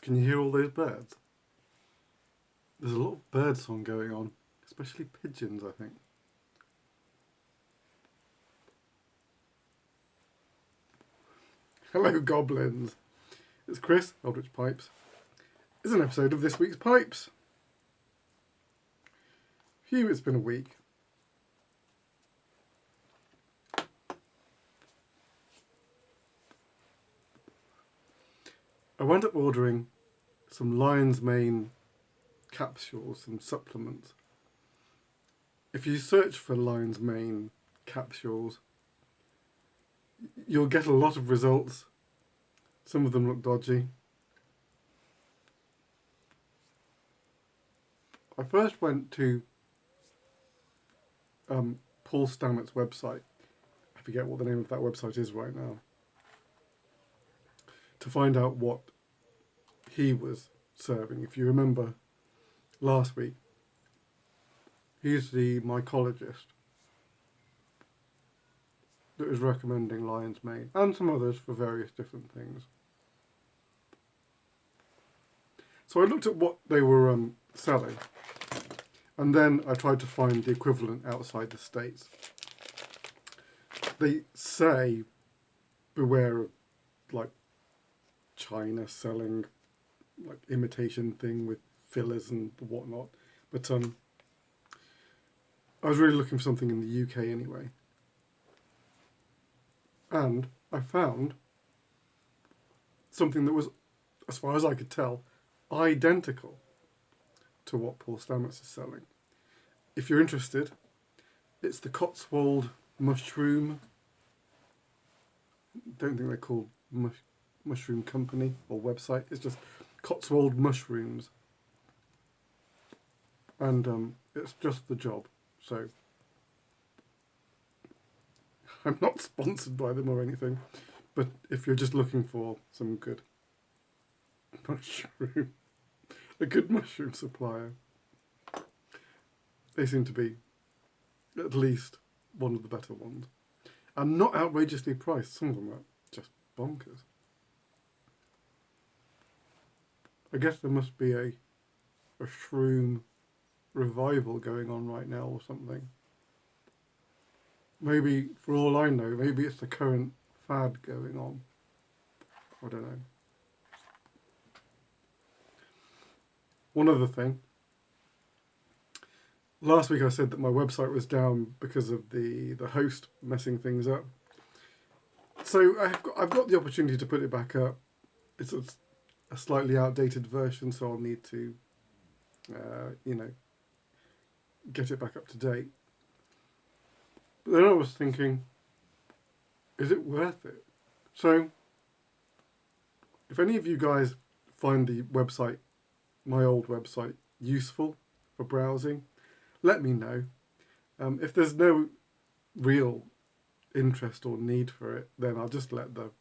Can you hear all those birds? There's a lot of bird song going on, especially pigeons, I think. Hello, goblins. It's Chris, Eldritch Pipes. It's an episode of this week's Pipes. Phew, it's been a week. I wound up ordering some lion's mane capsules, some supplements. If you search for lion's mane capsules, you'll get a lot of results. Some of them look dodgy. I first went to Paul Stammett's website. I forget what the name of that website is right now. To find out what he was serving. If you remember last week, he's the mycologist that was recommending lion's mane and some others for various different things. So I looked at what they were selling, and then I tried to find the equivalent outside the States. They say beware of like China selling like imitation thing with fillers and whatnot, but I was really looking for something in the UK anyway, and I found something that was, as far as I could tell, identical to what Paul Stamets is selling. If you're interested, it's the Cotswold Mushroom. Don't think they're called Mushroom Company or website. It's just Cotswold Mushrooms, and it's just the job. So I'm not sponsored by them or anything, but if you're just looking for some good mushroom, a good mushroom supplier, they seem to be at least one of the better ones, and not outrageously priced. Some of them are just bonkers. I guess there must be a shroom revival going on right now or something. Maybe, for all I know, maybe it's the current fad going on. I don't know. One other thing. Last week I said that my website was down because of the host messing things up. So I've got the opportunity to put it back up. It's a slightly outdated version, so I'll need to, get it back up to date. But then I was thinking, is it worth it? So, if any of you guys find the website, my old website, useful for browsing, let me know. If there's no real interest or need for it, then I'll just let the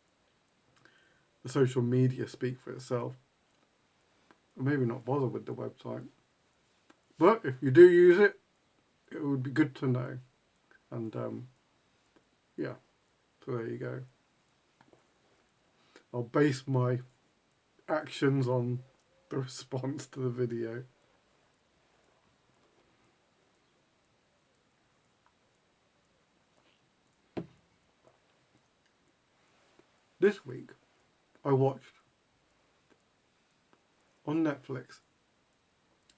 social media speak for itself. Or maybe not bother with the website. But if you do use it, it would be good to know. And yeah, so there you go. I'll base my actions on the response to the video. This week, I watched on Netflix,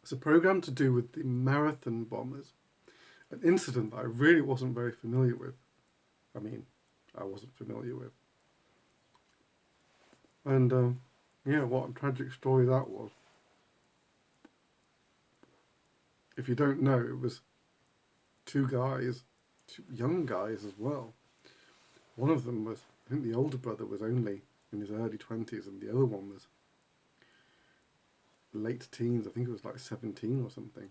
it's a program to do with the marathon bombers, an incident that I really wasn't very familiar with. I wasn't familiar with. And what a tragic story that was. If you don't know, it was two young guys as well. One of them was, I think the older brother was only in his early 20s, and the other one was late teens. I think it was like 17 or something.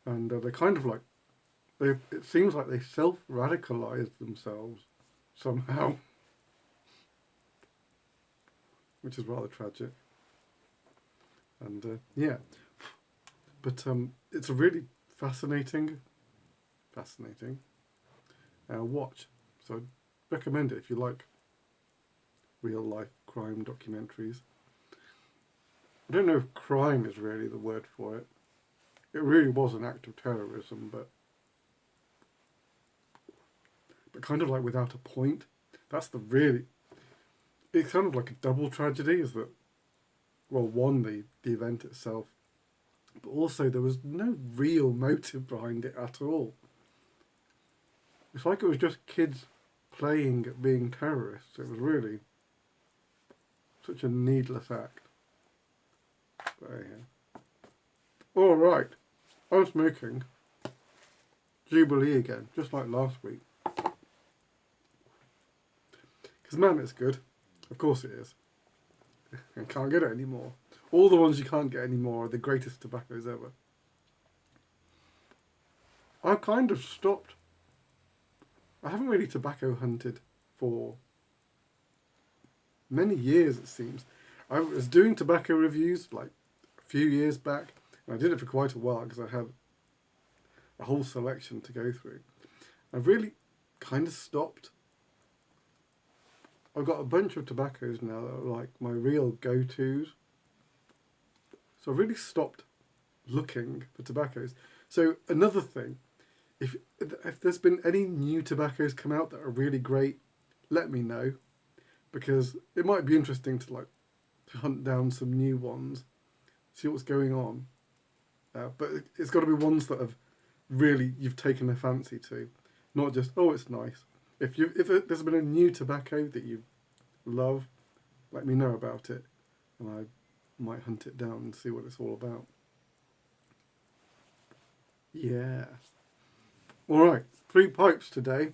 And they kind of it seems like they self-radicalized themselves somehow, which is rather tragic. And but it's a really fascinating watch. So I'd recommend it if you like real life crime documentaries. I don't know if crime is really the word for it. It really was an act of terrorism, but kind of like without a point. That's the really... It's kind of like a double tragedy, is that, well, one, the event itself, but also there was no real motive behind it at all. It's like it was just kids playing at being terrorists. It was really such a needless act. But anyhow. All right. I'm smoking Jubilee again, just like last week. Because, man, it's good. Of course it is. I can't get it anymore. All the ones you can't get anymore are the greatest tobaccos ever. I've kind of stopped. I haven't really tobacco hunted for many years, it seems. I was doing tobacco reviews like a few years back, and I did it for quite a while because I had a whole selection to go through. I've really kind of stopped. I've got a bunch of tobaccos now that are like my real go-tos. So I've really stopped looking for tobaccos. So another thing, if there's been any new tobaccos come out that are really great, let me know, because it might be interesting to hunt down some new ones, see what's going on. But it's got to be ones that have really you've taken a fancy to, not just it's nice. If there's been a new tobacco that you love, let me know about it, and I might hunt it down and see what it's all about. Yeah. All right, 3 pipes today.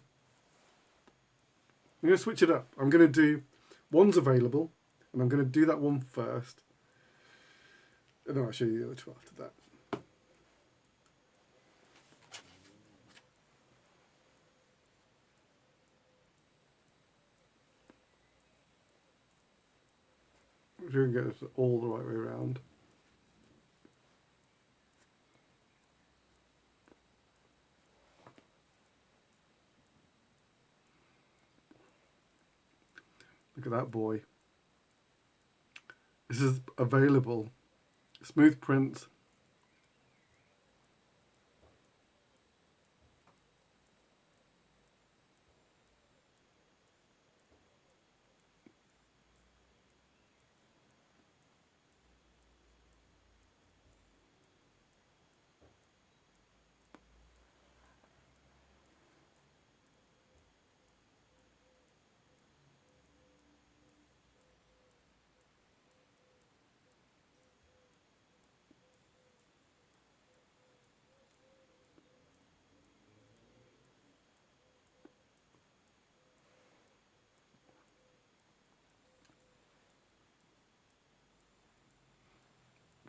I'm going to switch it up. I'm going to do one's available, and I'm going to do that one first, and then I'll show you the other two after that. If you can get this all the right way around. Look at that boy. This is available. Smooth prints.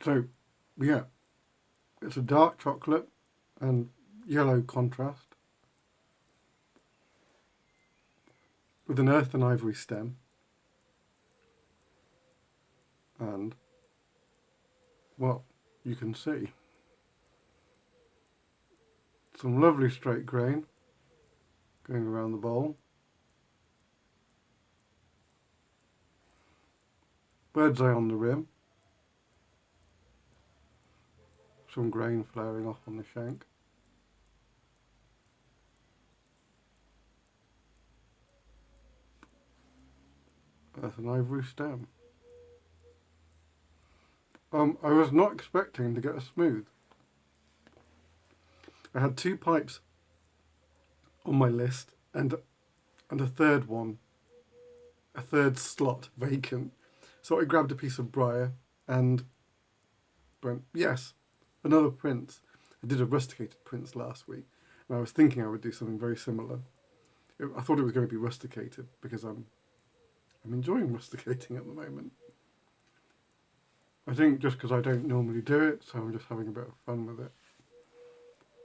So, yeah, it's a dark chocolate and yellow contrast with an earth and ivory stem, and, well, you can see some lovely straight grain going around the bowl. Bird's eye on the rim. Some grain flaring off on the shank. Earth and ivory stem. I was not expecting to get a smooth. I had 2 pipes on my list and a third one, a third slot vacant. So I grabbed a piece of briar and went, yes, another Prince. I did a rusticated Prince last week, and I was thinking I would do something very similar. I thought it was going to be rusticated because I'm enjoying rusticating at the moment. I think just because I don't normally do it, so I'm just having a bit of fun with it.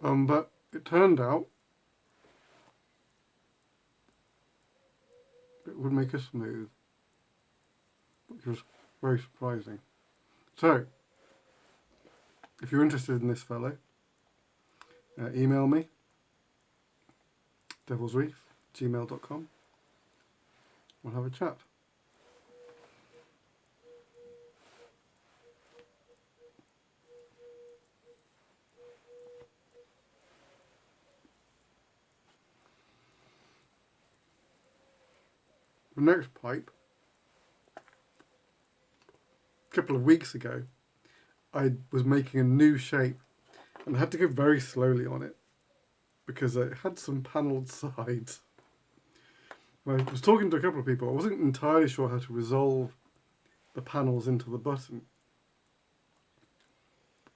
But it turned out it would make a smooth, which was very surprising. So, if you're interested in this fellow, email me, devilsreef@gmail.com. We'll have a chat. the next pipe, a couple of weeks ago, I was making a new shape and I had to go very slowly on it because it had some panelled sides. When I was talking to a couple of people, I wasn't entirely sure how to resolve the panels into the button.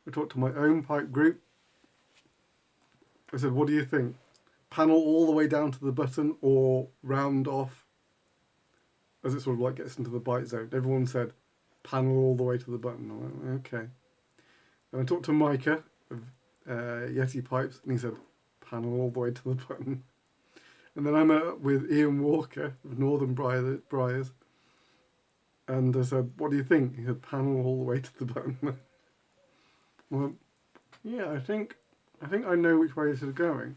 I talked to my own pipe group. I said, what do you think? Panel all the way down to the button or round off as it sort of like gets into the bite zone? Everyone said, panel all the way to the button. I went, okay. And I talked to Micah of Yeti Pipes, and he said, panel all the way to the button. And then I met up with Ian Walker of Northern Briars, and I said, what do you think? He said, panel all the way to the button. Well, yeah, I think I know which way this is going.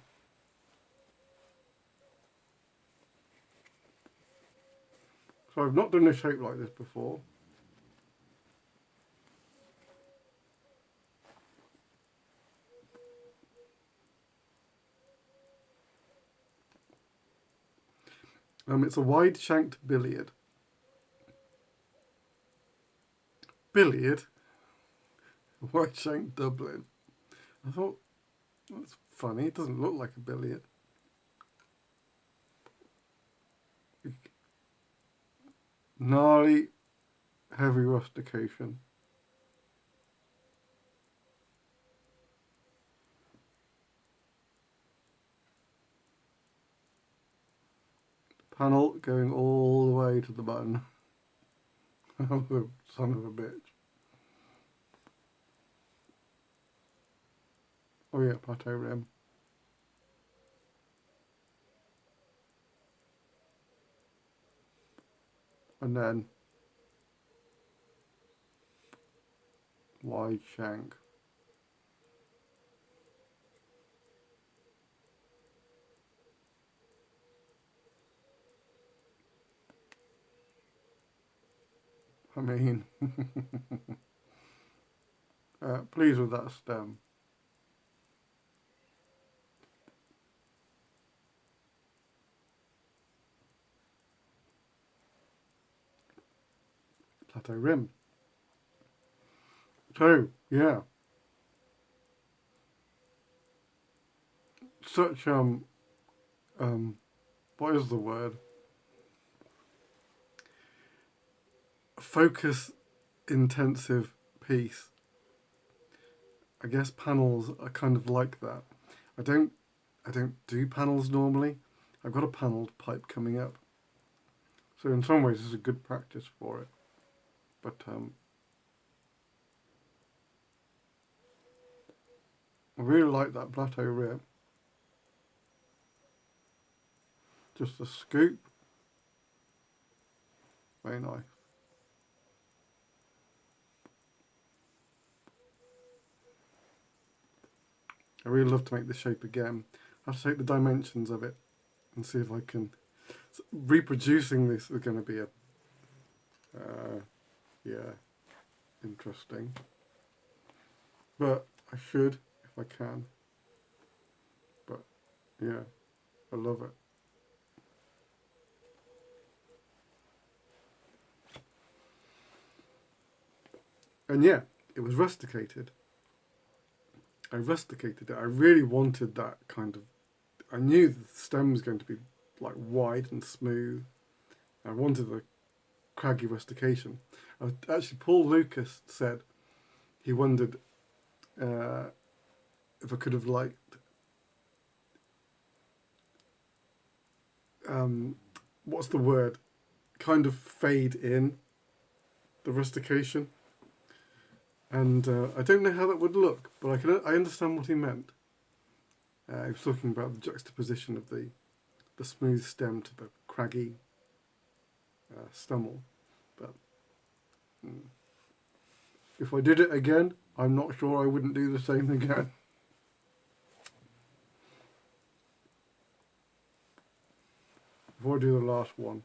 So I've not done a shape like this before. It's a wide-shanked billiard. Billiard? Wide-shanked Dublin. I thought, that's funny, it doesn't look like a billiard. Gnarly, heavy rustication. Panel going all the way to the button. Oh, son of a bitch. Oh yeah, plateau rim. And then wide shank. I mean, pleased with that stem. Plateau rim. So, yeah. Such, what is the word? Focus intensive piece. I guess panels are kind of like that. I don't do panels normally. I've got a panelled pipe coming up. So in some ways it's a good practice for it. But I really like that plateau rim. Just a scoop. Very nice. I really love to make this shape again. I have to take the dimensions of it and see if I can. So reproducing this is going to be a, yeah, interesting. But I should if I can. But yeah, I love it. And yeah, it was rusticated. I rusticated it. I really wanted that kind of. I knew the stem was going to be like wide and smooth. I wanted a craggy rustication. Actually, Paul Lucas said he wondered if I could have liked what's the word? Kind of fade in the rustication. And I don't know how that would look, but I understand what he meant. He was talking about the juxtaposition of the smooth stem to the craggy stummel. But if I did it again, I'm not sure I wouldn't do the same again. Before I do the last one.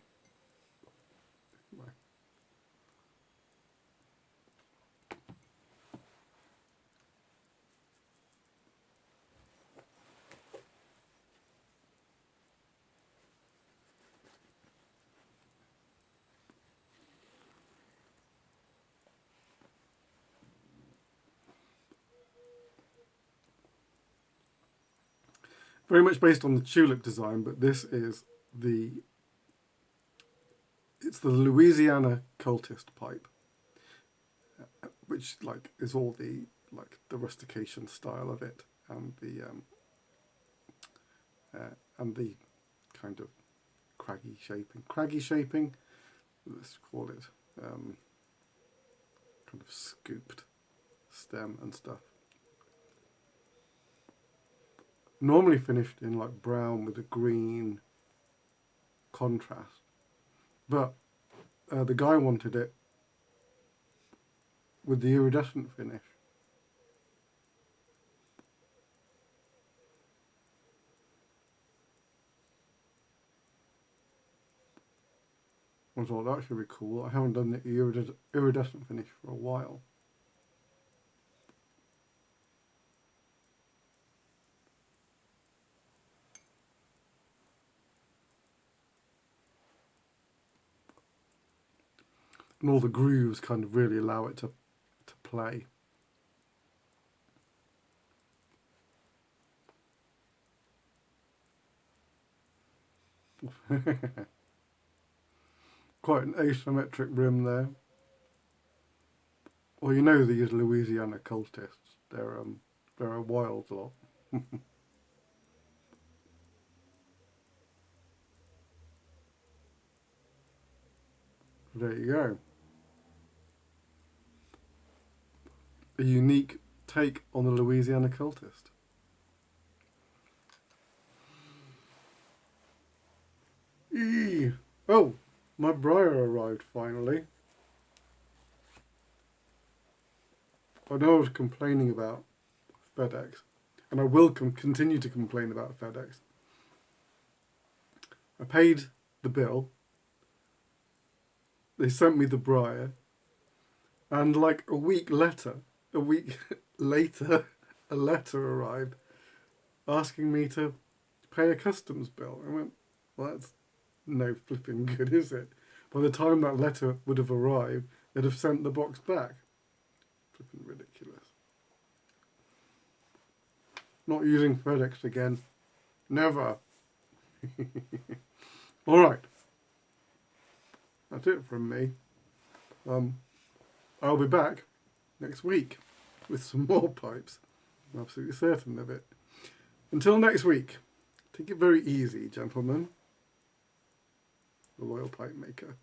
Very much based on the tulip design, but this is it's the Louisiana cultist pipe, which like is all the rustication style of it, and the kind of craggy shaping. Let's call it kind of scooped stem and stuff. Normally finished in like brown with a green contrast, but the guy wanted it with the iridescent finish. I thought that should be cool. I haven't done the iridescent finish for a while. And all the grooves kind of really allow it to play. Quite an asymmetric rim there. Well, you know these Louisiana cultists. They're a wild lot. There you go. A unique take on the Louisiana cultist. Eee. Oh, my briar arrived finally. I know I was complaining about FedEx, and I will continue to complain about FedEx. I paid the bill. They sent me the briar, and like a week later, a letter arrived asking me to pay a customs bill. I went, well, that's no flipping good, is it? By the time that letter would have arrived, they'd have sent the box back. Flipping ridiculous. Not using FedEx again. Never. All right. That's it from me. I'll be back next week with some more pipes. I'm absolutely certain of it. Until next week, take it very easy, gentlemen. The Loyal Pipe Maker.